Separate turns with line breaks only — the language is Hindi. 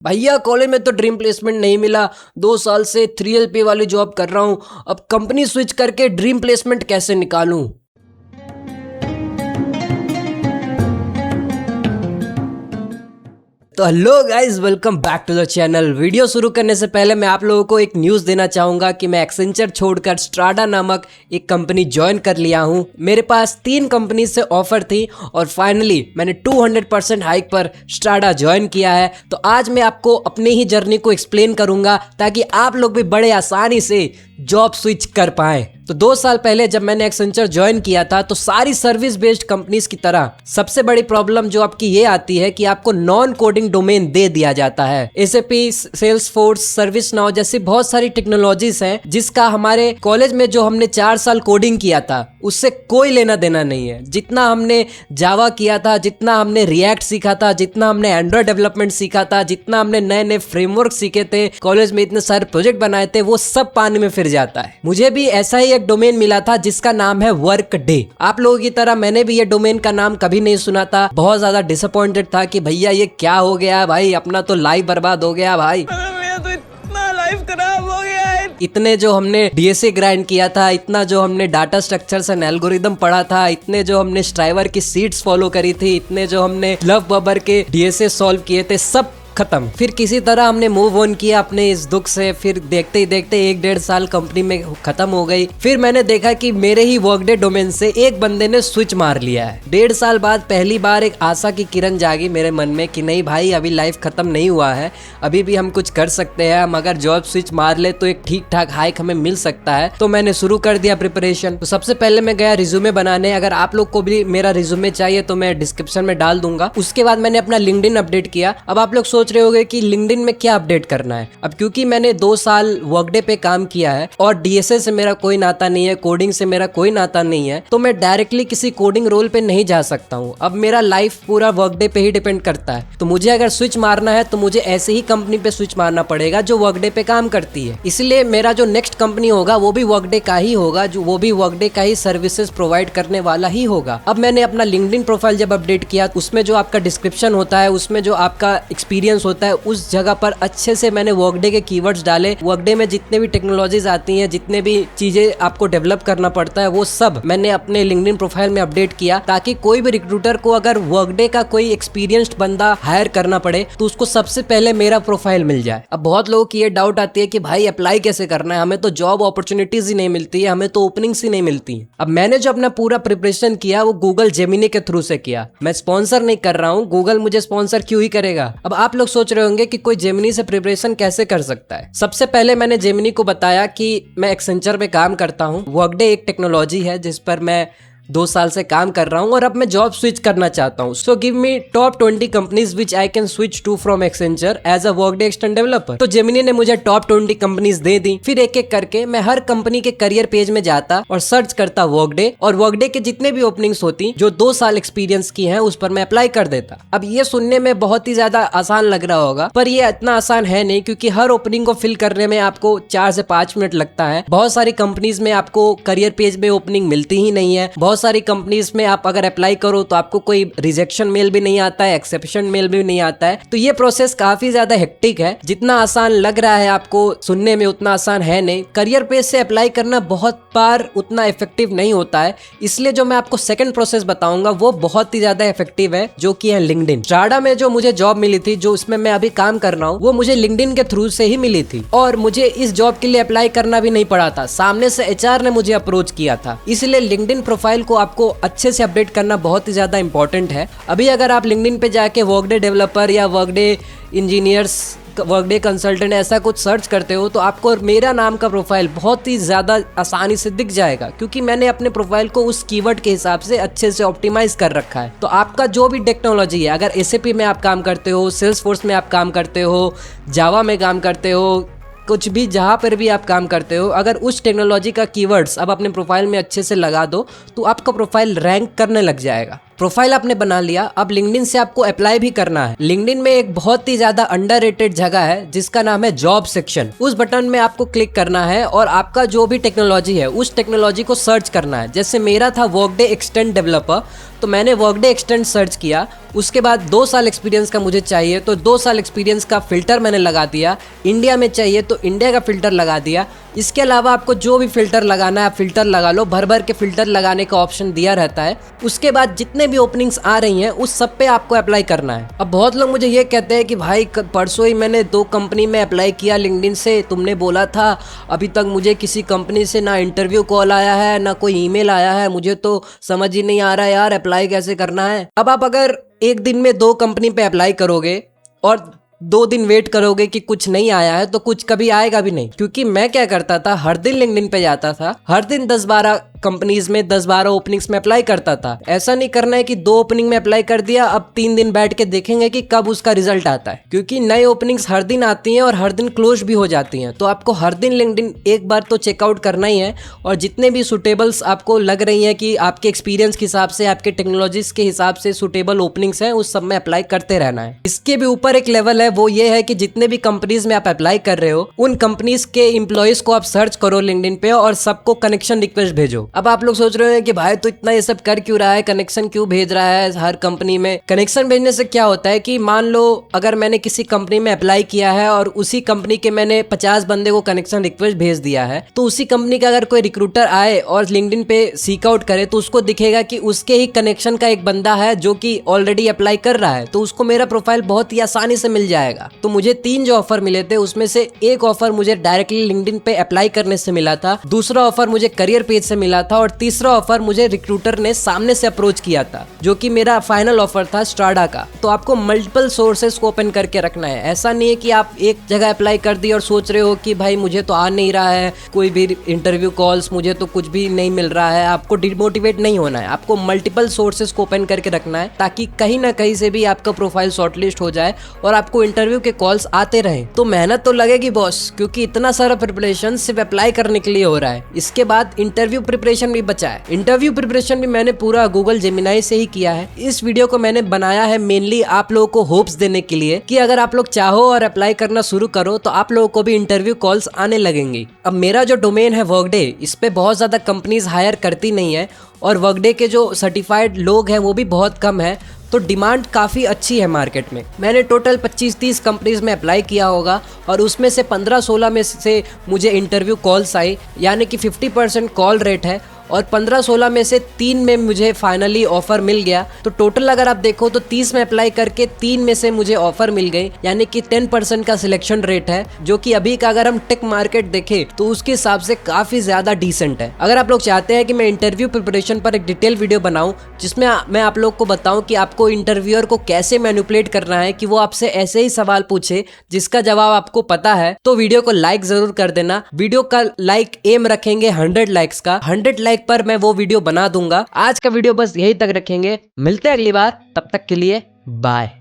भैया कॉलेज में तो ड्रीम प्लेसमेंट नहीं मिला। 2 साल से 3LP वाली जॉब कर रहा हूँ। अब कंपनी स्विच करके ड्रीम प्लेसमेंट कैसे निकालूं? तो hello guys, welcome back to the channel. Video शुरू करने से पहले मैं आप लोगों को एक न्यूज़ देना चाहूँगा कि मैं एक्सेंचर छोड़कर स्ट्राडा नामक एक कंपनी ज्वाइन कर लिया हूँ। मेरे पास 3 कंपनी से ऑफर थी और फाइनली मैंने 200% हाइक पर स्ट्राडा ज्वाइन किया है। तो आज मैं आपको अपनी ही जर्नी को एक्सप्लेन करूँगा ताकि आप लोग भी बड़े आसानी से जॉब स्विच कर पाएँ। तो 2 साल पहले जब मैंने एक्सेंचर ज्वाइन किया था तो सारी सर्विस बेस्ड कंपनीज की तरह सबसे बड़ी प्रॉब्लम जो आपकी ये आती है कि आपको नॉन कोडिंग डोमेन दे दिया जाता है। SAP, सेल्सफोर्स, सर्विस नाउ जैसी बहुत सारी टेक्नोलॉजीज हैं जिसका हमारे कॉलेज में जो हमने 4 साल कोडिंग किया था उससे कोई लेना देना नहीं है। जितना हमने जावा किया था, जितना हमने रिएक्ट सीखा था, जितना हमने एंड्रॉइड डेवलपमेंट सीखा था, जितना हमने नए नए फ्रेमवर्क सीखे थे, कॉलेज में इतने सारे प्रोजेक्ट बनाए थे, वो सब पानी में फिर जाता है। मुझे भी ऐसा ही एक डोमेन मिला था जिसका नाम है वर्क डे। आप लोगों की तरह मैंने भी ये डोमेन का नाम कभी नहीं सुना था। बहुत ज्यादा डिसअपॉइंटेड था कि भैया ये क्या हो गया भाई, अपना तो लाइफ बर्बाद हो गया भाई,
तो इतना लाइफ खराब हो गया है।
इतने जो हमने DSA ग्राइंड किया था, इतना जो हमने डाटा स्ट्रक्चर्स एंड एल्गोरिदम पढ़ा था, इतने जो हमने स्ट्राइवर की सीट्स फॉलो करी थी, इतने जो हमने लव बबर के DSA सॉल्व किए थे, सब खत्म। फिर किसी तरह हमने मूव ऑन किया अपने इस दुख से। फिर देखते ही देखते 1-1.5 साल कंपनी में खत्म हो गई। फिर मैंने देखा कि मेरे ही वर्कडे डोमेन से एक बंदे ने स्विच मार लिया है। 1.5 साल बाद पहली बार एक आशा की किरण जागी मेरे मन में कि नहीं भाई, अभी लाइफ खत्म नहीं हुआ है, अभी भी हम कुछ कर सकते हैं। हम अगर जॉब स्विच मार ले तो एक ठीक ठाक हाइक हमें मिल सकता है। तो मैंने शुरू कर दिया प्रिपरेशन। तो सबसे पहले मैं गया रिज्यूमे बनाने। अगर आप लोग को भी मेरा रिज्यूमे चाहिए तो मैं डिस्क्रिप्शन में डाल दूंगा। उसके बाद मैंने अपना लिंक्डइन अपडेट किया। अब आप लोग सोच रहे होंगे कि लिंक्डइन में क्या अपडेट करना है। अब क्योंकि मैंने 2 साल वर्कडे पे काम किया है और DSA से मेरा कोई नाता नहीं है, कोडिंग से मेरा कोई नाता नहीं है, तो मैं डायरेक्टली किसी कोडिंग रोल पे नहीं जा सकता हूँ। अब मेरा लाइफ पूरा वर्कडे पे ही डिपेंड करता है। तो मुझे अगर स्विच मारना है तो मुझे ऐसे ही कंपनी पे स्विच मारना पड़ेगा जो वर्कडे पे काम करती है। इसलिए मेरा जो नेक्स्ट कंपनी होगा वो भी वर्कडे का ही होगा, जो वो भी वर्कडे का ही सर्विसेज प्रोवाइड करने वाला ही होगा। अब मैंने अपना लिंक्डइन प्रोफाइल जब अपडेट किया, उसमें जो आपका डिस्क्रिप्शन होता है, उसमें जो आपका एक्सपीरियंस होता है, उस जगह पर अच्छे से मैंने वर्कडे के कीवर्ड्स डाले। वर्कडे में जितने भी टेक्नोलॉजीज आती हैं, जितने भी चीजें आपको डेवलप करना पड़ता है, वो सब मैंने अपने लिंक्डइन प्रोफाइल में अपडेट किया ताकि कोई भी रिक्रूटर को अगर वर्कडे का कोई एक्सपीरियंस्ड बंदा हायर करना पड़े तो उसको सबसे पहले मेरा प्रोफाइल मिल जाए। अब बहुत लोगों की ये डाउट आती है कि भाई अप्लाई कैसे करना है, हमें तो जॉब अपॉर्चुनिटीज ही नहीं मिलती है, हमें तो ओपनिंग्स ही नहीं मिलती है। अब मैंने जो अपना पूरा प्रिपरेशन किया वो गूगल जेमिनी के थ्रू से किया। मैं स्पॉन्सर नहीं कर रहा हूँ, गूगल मुझे स्पॉन्सर क्यों ही करेगा। अब आप लोग सोच रहे होंगे कि कोई जेमिनी से प्रिपरेशन कैसे कर सकता है। सबसे पहले मैंने जेमिनी को बताया कि मैं एक्सेंचर में काम करता हूँ। वर्कडे एक टेक्नोलॉजी है जिस पर मैं 2 साल से काम कर रहा हूँ और अब मैं जॉब स्विच करना चाहता हूँ। So give me top 20 companies which I can switch to from Accenture as a Workday extern developer. तो जेमिनी ने मुझे टॉप 20 कंपनीज दे दी। फिर एक एक करके मैं हर कंपनी के करियर पेज में जाता और सर्च करता वर्कडे, और वर्कडे के जितने भी ओपनिंग्स होती जो 2 साल एक्सपीरियंस की हैं उस पर मैं अप्लाई कर देता। अब ये सुनने में बहुत ही ज्यादा आसान लग रहा होगा, पर ये इतना आसान है नहीं, क्योंकि हर ओपनिंग को फिल करने में आपको 4 से 5 मिनट लगता है। बहुत सारी कंपनीज में आपको करियर पेज में ओपनिंग मिलती ही नहीं है। बहुत सारी कंपनीज में आप अगर अप्लाई करो तो आपको कोई रिजेक्शन मेल भी नहीं आता है, एक्सेप्शन मेल भी नहीं आता है। तो ये प्रोसेस काफी ज्यादा हेक्टिक है। जितना आसान लग रहा है आपको सुनने में उतना आसान है नहीं। करियर पेज से अप्लाई करना बहुत बार उतना इफेक्टिव नहीं होता है। इसलिए जो मैं आपको सेकंड प्रोसेस बताऊंगा वो बहुत ही ज्यादा इफेक्टिव है, जो कि है लिंक्डइन। स्ट्राडा में जो मुझे जॉब मिली थी, जो इसमें मैं अभी काम कर रहा हूँ, वो मुझे लिंक्डइन के थ्रू से ही मिली थी और मुझे इस जॉब के लिए अप्लाई करना भी नहीं पड़ा था। सामने से HR ने मुझे अप्रोच किया था। इसलिए लिंक्डइन प्रोफाइल को आपको अच्छे से अपडेट करना बहुत ही ज्यादा इंपॉर्टेंट है। अभी अगर आप लिंक्डइन पे जाके वर्कडे डेवलपर या वर्कडे इंजीनियर्स, वर्कडे कंसल्टेंट ऐसा कुछ सर्च करते हो तो आपको मेरा नाम का प्रोफाइल बहुत ही ज्यादा आसानी से दिख जाएगा, क्योंकि मैंने अपने प्रोफाइल को उस कीवर्ड के हिसाब से अच्छे से ऑप्टिमाइज कर रखा है। तो आपका जो भी टेक्नोलॉजी है, अगर SAP में आप काम करते हो, सेल्सफोर्स में आप काम करते हो, जावा में काम करते हो, कुछ भी जहाँ पर भी आप काम करते हो, अगर उस टेक्नोलॉजी का कीवर्ड्स आप अपने प्रोफाइल में अच्छे से लगा दो तो आपका प्रोफाइल रैंक करने लग जाएगा। प्रोफाइल आपने बना लिया, अब लिंक्डइन से आपको अप्लाई भी करना है। लिंक्डइन में एक बहुत ही ज्यादा अंडररेटेड जगह है जिसका नाम है जॉब सेक्शन। उस बटन में आपको क्लिक करना है और आपका जो भी टेक्नोलॉजी है उस टेक्नोलॉजी को सर्च करना है। जैसे मेरा था वर्कडे एक्सटेंड डेवलपर, तो मैंने वर्कडे एक्सटेंड सर्च किया, उसके बाद 2 साल एक्सपीरियंस का मुझे चाहिए तो 2 साल एक्सपीरियंस का फ़िल्टर मैंने लगा दिया। इंडिया में चाहिए तो इंडिया का फ़िल्टर लगा दिया। इसके अलावा आपको जो भी फ़िल्टर लगाना है आप फ़िल्टर लगा लो, भर भर के फ़िल्टर लगाने का ऑप्शन दिया रहता है। उसके बाद जितने भी ओपनिंग्स आ रही हैं उस सब पे आपको अप्लाई करना है। अब बहुत लोग मुझे ये कहते हैं कि भाई परसों ही मैंने 2 कंपनी में अप्लाई किया लिंक्डइन से, तुमने बोला था, अभी तक मुझे किसी कंपनी से ना इंटरव्यू कॉल आया है ना कोई ईमेल आया है, मुझे तो समझ ही नहीं आ रहा है यार अप्लाई कैसे करना है। अब आप अगर एक दिन में 2 कंपनी पे अप्लाई करोगे और 2 दिन वेट करोगे कि कुछ नहीं आया है तो कुछ कभी आएगा भी नहीं। क्योंकि मैं क्या करता था, हर दिन लिंक्डइन पे जाता था, हर दिन 10-12 कंपनीज में 10-12 ओपनिंग्स में अप्लाई करता था। ऐसा नहीं करना है कि 2 ओपनिंग में अप्लाई कर दिया, अब 3 दिन बैठ के देखेंगे कि कब उसका रिजल्ट आता है, क्योंकि नई ओपनिंग्स हर दिन आती हैं और हर दिन क्लोज भी हो जाती हैं। तो आपको हर दिन लिंक्डइन एक बार तो चेकआउट करना ही है और जितने भी सुटेबल्स आपको लग रही हैं कि आपके एक्सपीरियंस के हिसाब से, आपके टेक्नोलॉजीज के हिसाब से सुटेबल ओपनिंग्स हैं, उस सब में अप्लाई करते रहना है। इसके भी ऊपर एक लेवल है, वो ये है कि जितने भी कंपनीज में आप अप्लाई कर रहे हो उन कंपनीज के एम्प्लॉयज को आप सर्च करो लिंक्डइन पे और सबको कनेक्शन रिक्वेस्ट भेजो। अब आप लोग सोच रहे हो कि भाई तो इतना ये सब कर क्यों रहा है, कनेक्शन क्यों भेज रहा है हर कंपनी में। कनेक्शन भेजने से क्या होता है कि मान लो अगर मैंने किसी कंपनी में अप्लाई किया है और उसी कंपनी के मैंने 50 बंदे को कनेक्शन रिक्वेस्ट भेज दिया है, तो उसी कंपनी का अगर कोई रिक्रूटर आए और लिंक्डइन पे सीक आउट करे तो उसको दिखेगा कि उसके ही कनेक्शन का एक बंदा है जो कि ऑलरेडी अप्लाई कर रहा है, तो उसको मेरा प्रोफाइल बहुत ही आसानी से मिल जाएगा। तो मुझे 3 जो ऑफर मिले थे उसमें से एक ऑफर मुझे डायरेक्टली लिंक्डइन पे अप्लाई करने से मिला था, दूसरा ऑफर मुझे करियर पेज से मिला था और तीसरा ऑफर मुझे रिक्रूटर ने सामने से अप्रोच किया था, जो कि मेरा फाइनल ऑफर था स्ट्राडा का। तो आपको मल्टीपल सोर्सेस को ओपन करके रखना है। ऐसा नहीं है कि आप एक जगह अप्लाई कर दी और सोच रहे हो कि भाई मुझे तो आ नहीं रहा है कोई भी इंटरव्यू कॉल्स, मुझे तो कुछ भी नहीं मिल रहा है। आपको डिमोटिवेट नहीं होना है, आपको मल्टीपल सोर्सेस को ओपन करके रखना है ताकि कहीं ना कहीं से भी आपका प्रोफाइल शॉर्टलिस्ट हो जाए और आपको इंटरव्यू के कॉल्स आते रहे। तो मेहनत तो लगेगी बॉस, क्योंकि इतना सारा प्रिपरेशन सिर्फ अप्लाई करने के लिए हो रहा है। इसके बाद इंटरव्यू प्रिपरेशन भी बचा है। इंटरव्यू प्रिपरेशन भी मैंने पूरा गूगल जेमिनाई से ही किया है। इस वीडियो को मैंने बनाया है मेनली आप लोगों को होप्स देने के लिए कि अगर आप लोग चाहो और अप्लाई करना शुरू करो तो आप लोगों को भी इंटरव्यू कॉल्स आने लगेंगी। अब मेरा जो डोमेन है वर्कडे, इस पे बहुत ज्यादा कंपनीज हायर करती नहीं है और वर्कडे के जो सर्टिफाइड लोग हैं वो भी बहुत कम है, तो डिमांड काफ़ी अच्छी है मार्केट में। मैंने टोटल 25-30 कंपनीज में अप्लाई किया होगा और उसमें से 15-16 में से मुझे इंटरव्यू कॉल्स आई, यानी कि 50% कॉल रेट है और 15-16 में से 3 में मुझे फाइनली ऑफर मिल गया। तो टोटल अगर आप देखो तो 30 में अप्लाई करके 3 में से मुझे ऑफर मिल गई, यानी कि 10% का सिलेक्शन रेट है, जो कि अभी का अगर हम टेक मार्केट देखें तो उसके हिसाब से काफ़ी ज़्यादा डिसेंट है। अगर आप लोग चाहते हैं कि मैं इंटरव्यू प्रिपरेशन पर एक डिटेल वीडियो बनाऊं जिसमें मैं आप लोग को बताऊं कि आपको इंटरव्यूअर को कैसे मैनिपुलेट करना है कि वो आपसे ऐसे ही सवाल पूछे जिसका जवाब आपको पता है, तो वीडियो को लाइक जरूर कर देना। वीडियो का लाइक एम रखेंगे 100 लाइक्स का, 100 लाइक पर मैं वो वीडियो बना दूंगा। आज का वीडियो बस यही तक रखेंगे, मिलते हैं अगली बार, तब तक के लिए बाय।